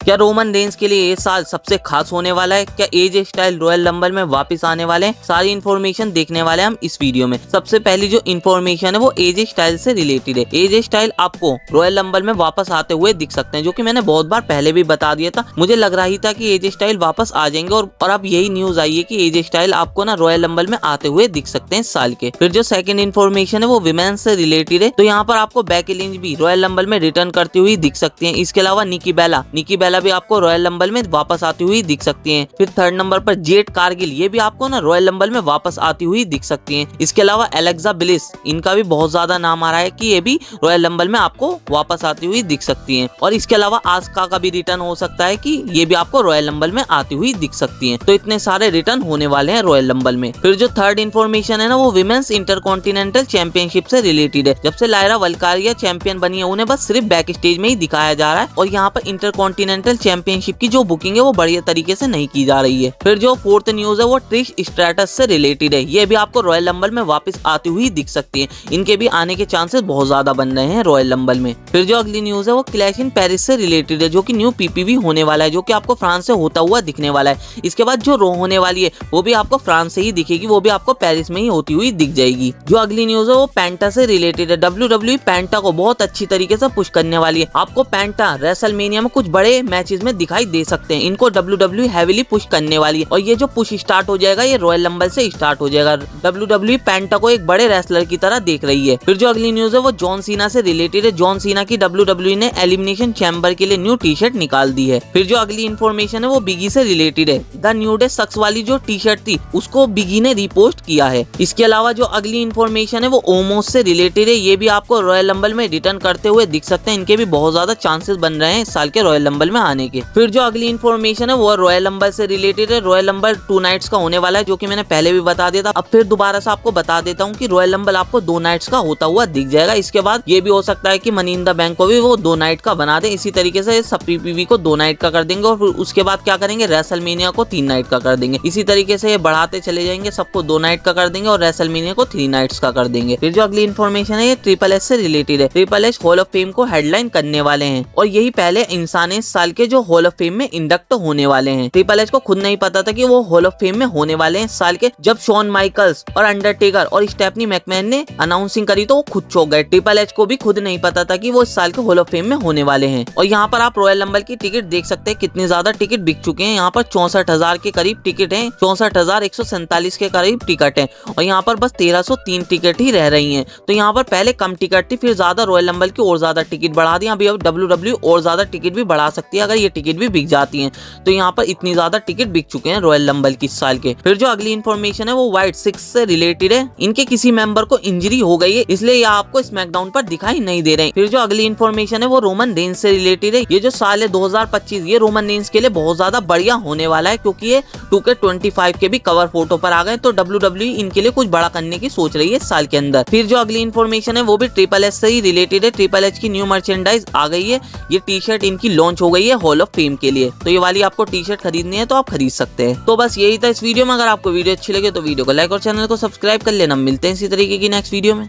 क्या Roman Reigns के लिए ये साल सबसे खास होने वाला है? क्या एजे स्टाइल रॉयल रंबल में वापस आने वाले हैं? सारी इन्फॉर्मेशन देखने वाले हैं हम इस वीडियो में। सबसे पहली जो इन्फॉर्मेशन है वो एजे स्टाइल से रिलेटेड है। एजे स्टाइल आपको रॉयल रंबल में वापस आते हुए दिख सकते हैं, जो कि मैंने बहुत बार पहले भी बता दिया था। मुझे लग रहा ही था कि एजे स्टाइल वापस आ जाएंगे और अब यही न्यूज आई है कि एजे स्टाइल आपको ना रॉयल रंबल में आते हुए दिख सकते हैं इस साल के। फिर जो सेकंड इन्फॉर्मेशन है वो विमेंस से रिलेटेड है। तो यहाँ पर आपको बेकी लिंच भी रॉयल रंबल में रिटर्न करती हुई दिख सकती है। इसके अलावा निकी बेला भी आपको रॉयल रंबल में वापस आती हुई दिख सकती हैं। फिर थर्ड नंबर पर जेड कारगिल, ये भी आपको ना रॉयल रंबल में वापस आती हुई दिख सकती हैं। इसके अलावा एलेक्सा ब्लिस, इनका भी बहुत ज्यादा नाम आ रहा है कि ये भी रॉयल रंबल में आपको वापस आती हुई दिख सकती हैं। और इसके अलावा आस्का का भी रिटर्न हो सकता है कि ये भी आपको रॉयल रंबल में आती हुई दिख सकती हैं। तो इतने सारे रिटर्न होने वाले हैं रॉयल रंबल में। फिर जो थर्ड इन्फॉर्मेशन है ना वो विमेंस इंटरकॉन्टिनेंटल चैंपियनशिप से रिलेटेड है। जब से लायरा वल्कारिया चैंपियन बनी है, उन्हें बस सिर्फ बैक स्टेज में ही दिखाया जा रहा है और यहाँ पर इंटरकॉन्टिनेंटल चैंपियनशिप की जो बुकिंग है वो बढ़िया तरीके से नहीं की जा रही है। फिर जो फोर्थ न्यूज है वो ट्रिश स्ट्रैटस से रिलेटेड है। ये भी आपको रॉयल रंबल में वापस आती हुई दिख सकती है। इनके भी आने के चांसेस बहुत ज्यादा बन रहे हैं रॉयल रंबल में। फिर जो अगली न्यूज है वो क्लैश इन पेरिस से रिलेटेड है, जो कि न्यू पीपीवी होने वाला है, जो कि आपको फ्रांस से होता हुआ दिखने वाला है। इसके बाद जो रो होने वाली है वो भी आपको फ्रांस से ही दिखेगी, वो भी आपको पेरिस में ही होती हुई दिख जाएगी। जो अगली न्यूज है वो पेंटा से रिलेटेड है। WWE पेंटा को बहुत अच्छी तरीके से पुश करने वाली है। आपको पेंटा रेसलमेनिया में कुछ बड़े मैचेस में दिखाई दे सकते हैं। इनको WWE हैवीली पुश करने वाली है और ये जो पुश स्टार्ट हो जाएगा ये रॉयल रंबल से स्टार्ट हो जाएगा। WWE पेंटा को एक बड़े रेसलर की तरह देख रही है। फिर जो अगली न्यूज है वो जॉन सीना से रिलेटेड है। जॉन सीना की WWE ने एलिमिनेशन चैम्बर के लिए न्यू टी शर्ट निकाल दी है। फिर जो अगली इन्फॉर्मेशन है वो बिगी से रिलेटेड है। द न्यू डे सक्स वाली जो टी शर्ट थी उसको बिगी ने रिपोस्ट किया है। इसके अलावा जो अगली इन्फॉर्मेशन है वो ओमोस से रिलेटेड है। ये भी आपको रॉयल रंबल में रिटर्न करते हुए दिख सकते हैं। इनके भी बहुत ज्यादा चांसेस बन रहे हैं इस साल के रॉयल रंबल में आने के। फिर जो अगली इन्फॉर्मेशन है वो रॉयल रंबल से रिलेटेड है। रॉयल रंबल 2 नाइट्स का होने वाला है, जो कि मैंने पहले भी बता दिया था। अब फिर दोबारा से आपको बता देता हूँ कि रॉयल रंबल आपको 2 नाइट्स का होता हुआ दिख जाएगा। इसके बाद ये भी हो सकता है कि मनी इन द बैंक को भी वो 2 नाइट का बना दे। इसी तरीके से सब पीपीवी को 2 नाइट का कर देंगे और फिर उसके बाद क्या करेंगे, रेसलमेनिया को 3 नाइट का कर देंगे। इसी तरीके से ये बढ़ाते चले जाएंगे, सबको 2 नाइट का कर देंगे और रेसलमेनिया को 3 नाइट्स का कर देंगे। फिर जो अगली इन्फॉर्मेशन है ये ट्रिपल एच से रिलेटेड है। Triple H hall of fame को हेडलाइन करने वाले हैं और यही पहले इंसान इस साल के जो हॉल ऑफ फेम में इंडक्ट होने वाले हैं। ट्रिपल एच को खुद नहीं पता था कि वो हॉल ऑफ फेम में होने वाले हैं इस साल के। जब शॉन माइकल्स और अंडरटेकर और स्टेफनी मैकमैन ने अनाउंसिंग करी तो वो खुद चौंक गए। ट्रिपल एच को भी खुद नहीं पता था कि वो इस साल के हॉल ऑफ फेम में होने वाले हैं। और यहाँ पर आप रॉयल रंबल की टिकट देख सकते हैं कितनी ज्यादा टिकट बिक चुके हैं। यहाँ पर 64,000 के करीब टिकट है, 64,147 के करीब टिकट है और यहाँ पर बस 1303 टिकट ही रह रही है। तो यहाँ पर पहले कम टिकट थी, फिर ज्यादा रॉयल रंबल की और ज्यादा टिकट बढ़ा दी। अभी अब WWE और ज्यादा टिकट भी बढ़ा सकती है अगर ये टिकट भी बिक जाती है। तो यहाँ पर इतनी ज्यादा टिकट बिक चुके हैं रॉयल रंबल की इस साल के। फिर जो अगली इन्फॉर्मेशन है वो व्हाइट सिक्स से रिलेटेड है। इनके किसी मेंबर को इंजरी हो गई है, इसलिए ये आपको स्मैकडाउन पर दिखाई नहीं दे रहे हैं। फिर जो अगली इन्फॉर्मेशन है वो रोमन रेंस से रिलेटेड है। ये जो साल है 2025 ये रोमन रेंस के लिए बहुत ज्यादा बढ़िया होने वाला है, क्योंकि ये 2K25 के भी कवर फोटो पर आ गए। तो WWE इनके लिए कुछ बड़ा करने की सोच रही है इस साल के अंदर। फिर जो अगली इन्फॉर्मेशन है वो भी ट्रिपल एच से ही रिलेटेड है। ट्रिपल एच की न्यू मर्चेंडाइज आ गई है। ये टी शर्ट इनकी लॉन्च हो गई है हॉल ऑफ फेम के लिए। तो ये वाली आपको टी शर्ट खरीदनी है तो आप खरीद सकते हैं। तो बस यही था इस वीडियो में। अगर आपको वीडियो अच्छी लगे तो वीडियो को लाइक और चैनल को सब्सक्राइब कर लेना। मिलते हैं इसी तरीके की नेक्स्ट वीडियो में।